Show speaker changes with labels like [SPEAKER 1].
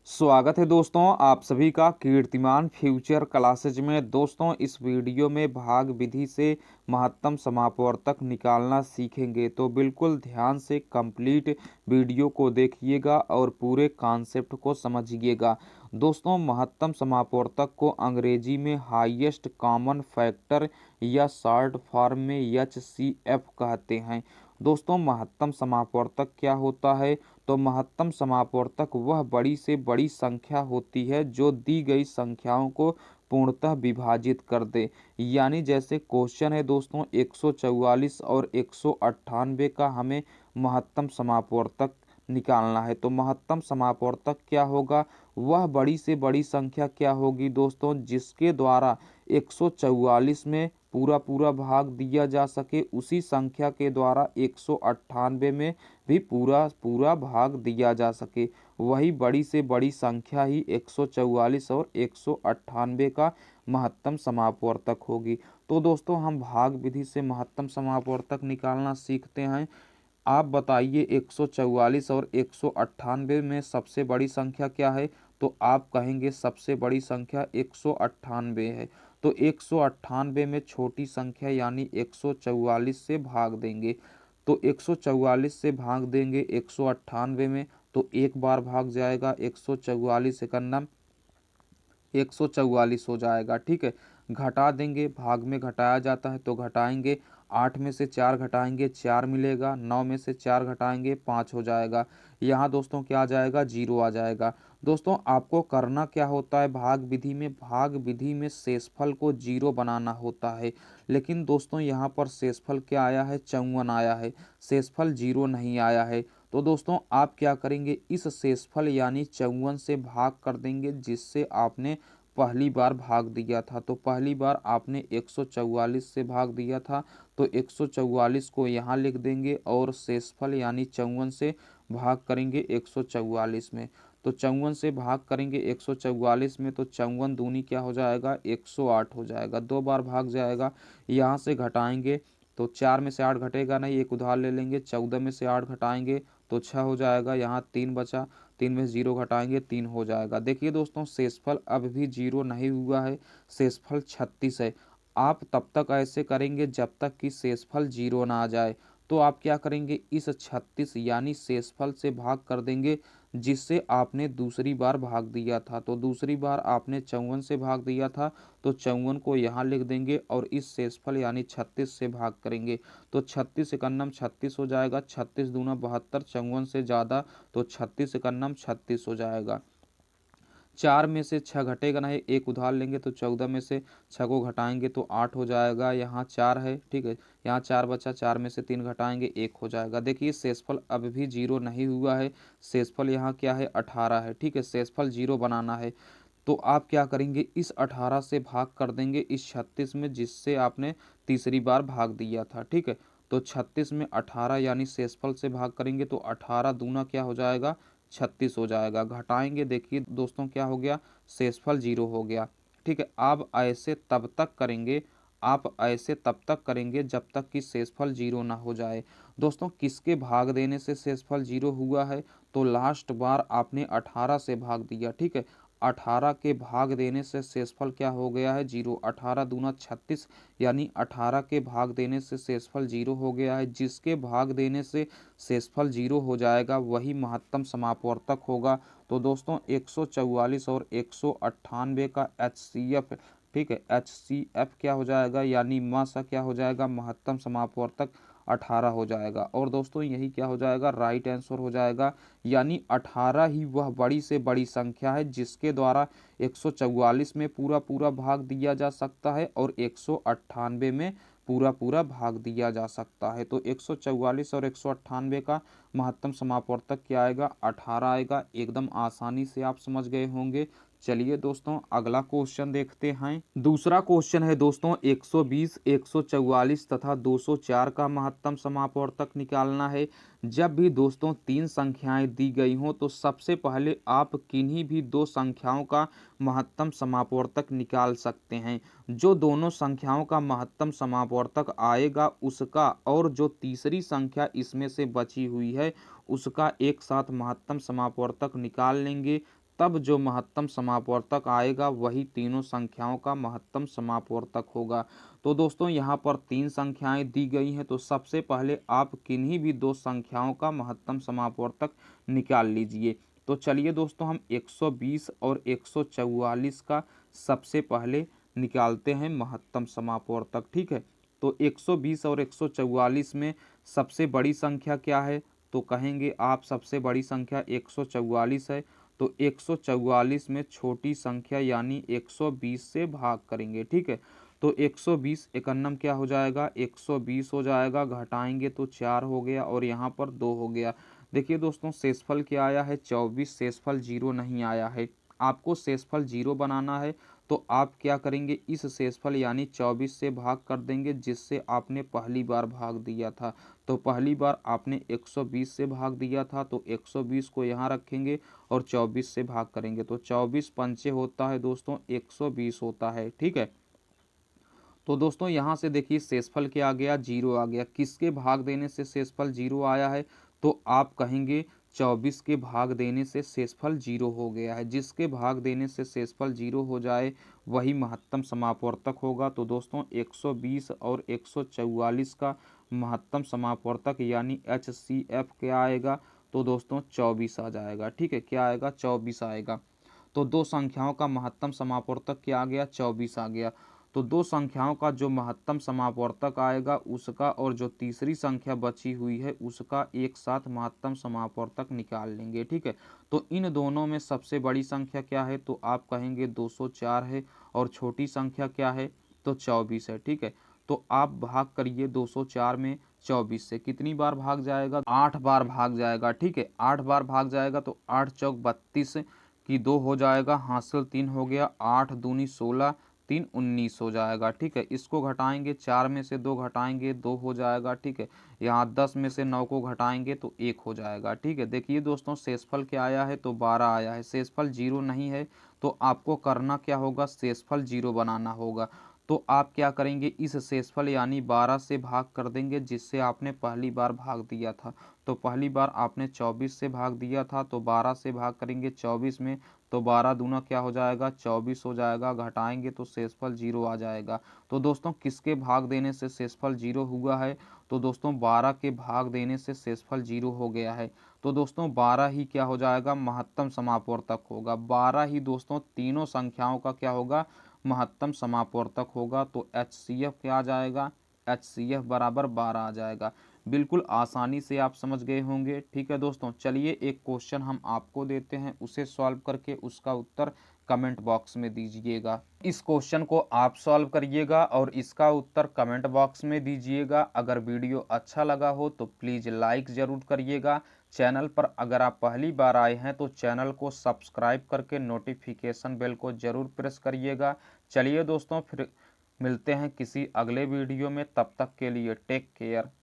[SPEAKER 1] स्वागत है दोस्तों आप सभी का कीर्तिमान फ्यूचर क्लासेज में। दोस्तों इस वीडियो में भाग विधि से महत्तम समापवर्तक निकालना सीखेंगे, तो बिल्कुल ध्यान से कंप्लीट वीडियो को देखिएगा और पूरे कॉन्सेप्ट को समझिएगा। दोस्तों महत्तम समापवर्तक को अंग्रेजी में हाईएस्ट कॉमन फैक्टर या शॉर्ट फॉर्म में HCF कहते हैं। दोस्तों महत्तम समापवर्तक क्या होता है? तो महत्तम समापवर्तक वह बड़ी से बड़ी संख्या होती है जो दी गई संख्याओं को पूर्णतः विभाजित कर दे। यानी जैसे क्वेश्चन है दोस्तों 144 और 198 का हमें महत्तम समापवर्तक निकालना है। तो महत्तम समापवर्तक क्या होगा? वह बड़ी से बड़ी संख्या क्या होगी दोस्तों जिसके द्वारा 144 में पूरा पूरा भाग दिया जा सके, उसी संख्या के द्वारा 198 में भी पूरा पूरा भाग दिया जा सके। वही बड़ी से बड़ी संख्या ही 144 और 198 का महत्तम समापवर्तक होगी। तो दोस्तों हम भाग विधि से महत्तम समापवर्तक निकालना सीखते हैं। आप बताइए 144 और 198 में सबसे बड़ी संख्या क्या है? तो आप कहेंगे सबसे बड़ी संख्या 198 है। तो 198 में छोटी संख्या यानी 144 से भाग देंगे। तो 144 से भाग देंगे 198 में, तो एक बार भाग जाएगा 144 एकन्नम 144 हो जाएगा। ठीक है, घटा देंगे, भाग में घटाया जाता है तो घटाएंगे। 8 में से 4 घटाएंगे 4 मिलेगा, 9 में से 4 घटाएंगे 5 हो जाएगा। यहाँ दोस्तों क्या आ जाएगा? 0 आ जाएगा। दोस्तों आपको करना क्या होता है भाग विधि में? भाग विधि में शेषफल को 0 बनाना होता है। लेकिन दोस्तों यहाँ पर शेषफल क्या आया है? 54 आया है, शेषफल 0 नहीं आया है। तो दोस्तों आप क्या करेंगे? इस शेषफल यानी 54 से भाग कर देंगे जिससे आपने पहली बार भाग दिया था। तो पहली बार आपने 144 से भाग दिया था, तो 144 को यहाँ लिख देंगे और शेषफल यानी 54 से भाग करेंगे 144 में। तो 54 से भाग करेंगे 144 में, तो 54 दूनी क्या हो जाएगा? 108 हो जाएगा। दो बार भाग जाएगा। यहाँ से घटाएंगे तो 4 में से 8 घटेगा नहीं, एक उधार ले लेंगे। 14 में से 8 घटाएंगे तो 6 हो जाएगा। यहाँ 3 बचा, 3 में से 0 घटाएंगे 3 हो जाएगा। देखिए दोस्तों शेषफल अब भी 0 नहीं हुआ है, शेषफल 36 है। आप तब तक ऐसे करेंगे जब तक कि शेषफल 0 ना आ जाए। तो आप क्या करेंगे? इस 36 यानी शेषफल से भाग कर देंगे जिससे आपने दूसरी बार भाग दिया था। तो दूसरी बार आपने 54 से भाग दिया था, तो 54 को यहाँ लिख देंगे और इस शेषफल यानी 36 से भाग करेंगे। तो 36 एकन्नम 36 हो जाएगा, 36 दूना 72, 54 से ज़्यादा, तो 36 एकन्नम 36 हो जाएगा। 4 में से 6 घटेगा नहीं, एक उधार लेंगे तो 14 में से 6 को घटाएंगे तो 8 हो जाएगा। यहाँ 4 है, ठीक है, यहाँ 4 बचा, 4 में से 3 घटाएंगे 1 हो जाएगा। देखिए शेषफल अब भी 0 नहीं हुआ है, शेषफल यहाँ क्या है? 18 है। ठीक है, शेषफल 0 बनाना है तो आप क्या करेंगे? इस 18 से भाग कर देंगे इस 36 में जिससे आपने तीसरी बार भाग दिया था। ठीक है, तो 36 में 18 यानी शेषफल से भाग करेंगे तो 18 दूना क्या हो जाएगा? 36 हो जाएगा। घटाएंगे, देखिए दोस्तों क्या हो गया? शेषफल 0 हो गया। ठीक है, आप ऐसे तब तक करेंगे जब तक कि शेषफल 0 ना हो जाए। दोस्तों किसके भाग देने से शेषफल 0 हुआ है? तो लास्ट बार आपने 18 से भाग दिया। ठीक है, 18 के भाग देने से शेषफल क्या हो गया है? 0। 18 दूना 36 यानी 18 के भाग देने से शेषफल 0 हो गया है। जिसके भाग देने से शेषफल 0 हो जाएगा वही महत्तम समापवर्तक होगा। तो दोस्तों 144 और 198 का HCF, ठीक है, HCF क्या हो जाएगा? यानी म सा क्या हो जाएगा? महत्तम समापवर्तक 18 हो जाएगा। और दोस्तों यही क्या हो जाएगा? राइट आंसर हो जाएगा। यानी 18 ही वह बड़ी से बड़ी संख्या है जिसके द्वारा 144 में पूरा पूरा भाग दिया जा सकता है और 198 में पूरा पूरा भाग दिया जा सकता है। तो 144 और 198 का महत्तम समापवर्तक क्या आएगा? 18 आएगा। एकदम आसानी से आप समझ गए होंगे। चलिए दोस्तों अगला क्वेश्चन देखते हैं। दूसरा क्वेश्चन है दोस्तों 120, 144 तथा 204 का महत्तम समापवर्तक निकालना है। जब भी दोस्तों तीन संख्याएं दी गई हों तो सबसे पहले आप किन्हीं भी दो संख्याओं का महत्तम समापवर्तक निकाल सकते हैं। जो दोनों संख्याओं का महत्तम समापवर्तक आएगा उसका और जो तीसरी संख्या इसमें से बची हुई है उसका एक साथ महत्तम समापवर्तक निकाल लेंगे। तब जो महत्तम समापवर्तक आएगा वही तीनों संख्याओं का महत्तम समापवर्तक होगा। तो दोस्तों यहाँ पर 3 संख्याएं दी गई हैं, तो सबसे पहले आप किन्हीं भी 2 संख्याओं का महत्तम समापवर्तक निकाल लीजिए। तो चलिए दोस्तों हम 120 और 144 का सबसे पहले निकालते हैं महत्तम समापवर्तक, ठीक है। तो 120 और 144 में सबसे बड़ी संख्या क्या है, तो कहेंगे आप सबसे बड़ी संख्या 144 है। तो 144 में छोटी संख्या यानी 120 से भाग करेंगे, ठीक है। तो 120 एकन्नम क्या हो जाएगा, 120 हो जाएगा, घटाएंगे तो 4 हो गया और यहाँ पर 2 हो गया। देखिए दोस्तों शेषफल क्या आया है, 24, शेषफल 0 नहीं आया है। आपको शेषफल 0 बनाना है तो आप क्या करेंगे, इस शेषफल यानी 24 से भाग कर देंगे जिससे आपने पहली बार भाग दिया था। तो पहली बार आपने 120 से भाग दिया था, तो 120 को यहाँ रखेंगे और 24 से भाग करेंगे। तो 24 पंचे होता है दोस्तों 120 होता है, ठीक है। तो दोस्तों यहाँ से देखिए शेषफल क्या आ गया, 0 आ गया। किसके भाग देने से शेषफल 0 आया है, तो आप कहेंगे 24 के भाग देने से शेषफल 0 हो गया है। जिसके भाग देने से शेषफल 0 हो जाए वही महत्तम समापवर्तक होगा। तो दोस्तों 120 और 144 का महत्तम समापवर्तक यानी HCF क्या आएगा, तो दोस्तों 24 आ जाएगा, ठीक है। क्या आएगा, 24 आएगा। तो 2 संख्याओं का महत्तम समापवर्तक क्या आ गया, 24 आ गया। तो 2 संख्याओं का जो महत्तम समापवर्तक आएगा उसका और जो तीसरी संख्या बची हुई है उसका एक साथ महत्तम समापवर्तक निकाल लेंगे, ठीक है। तो इन दोनों में सबसे बड़ी संख्या क्या है, तो आप कहेंगे 204 है और छोटी संख्या क्या है, तो 24 है, ठीक है। तो आप भाग करिए 204 में 24 से, कितनी बार भाग जाएगा, 8 बार भाग जाएगा, ठीक है। 8 बार भाग जाएगा तो 8 चौक 32 की 2 हो जाएगा, हासिल 3 हो गया, 8 दूनी 16, 3 19 हो जाएगा, ठीक है। इसको घटाएंगे, 4 में से 2 घटाएंगे 2 हो जाएगा, ठीक है। यहाँ 10 में से 9 को घटाएंगे तो 1 हो जाएगा, ठीक है। देखिए दोस्तों शेषफल क्या आया है, तो 12 आया है। शेषफल 0 नहीं है तो आपको करना क्या होगा, शेषफल 0 बनाना होगा। तो आप क्या करेंगे, इस शेषफल यानी 12 से भाग कर देंगे जिससे आपने पहली बार भाग दिया था। तो पहली बार आपने 24 से भाग दिया था, तो 12 से भाग करेंगे 24 में, तो 12 दूना क्या हो जाएगा, 24 हो जाएगा, घटाएंगे तो शेषफल 0 आ जाएगा। तो दोस्तों किसके भाग देने से शेषफल 0 हुआ है, तो दोस्तों 12 के भाग देने से शेषफल 0 हो गया है। तो दोस्तों 12 ही क्या हो जाएगा, महत्तम समापवर्तक होगा। 12 ही दोस्तों तीनों संख्याओं का क्या होगा, महत्तम समापवर्तक होगा। तो HCF क्या आ जाएगा, HCF बराबर 12 आ जाएगा। बिल्कुल आसानी से आप समझ गए होंगे, ठीक है दोस्तों। चलिए एक क्वेश्चन हम आपको देते हैं, उसे सॉल्व करके उसका उत्तर कमेंट बॉक्स में दीजिएगा। इस क्वेश्चन को आप सॉल्व करिएगा और इसका उत्तर कमेंट बॉक्स में दीजिएगा। अगर वीडियो अच्छा लगा हो तो प्लीज़ लाइक ज़रूर करिएगा। चैनल पर अगर आप पहली बार आए हैं तो चैनल को सब्सक्राइब करके नोटिफिकेशन बेल को ज़रूर प्रेस करिएगा। चलिए दोस्तों फिर मिलते हैं किसी अगले वीडियो में, तब तक के लिए टेक केयर।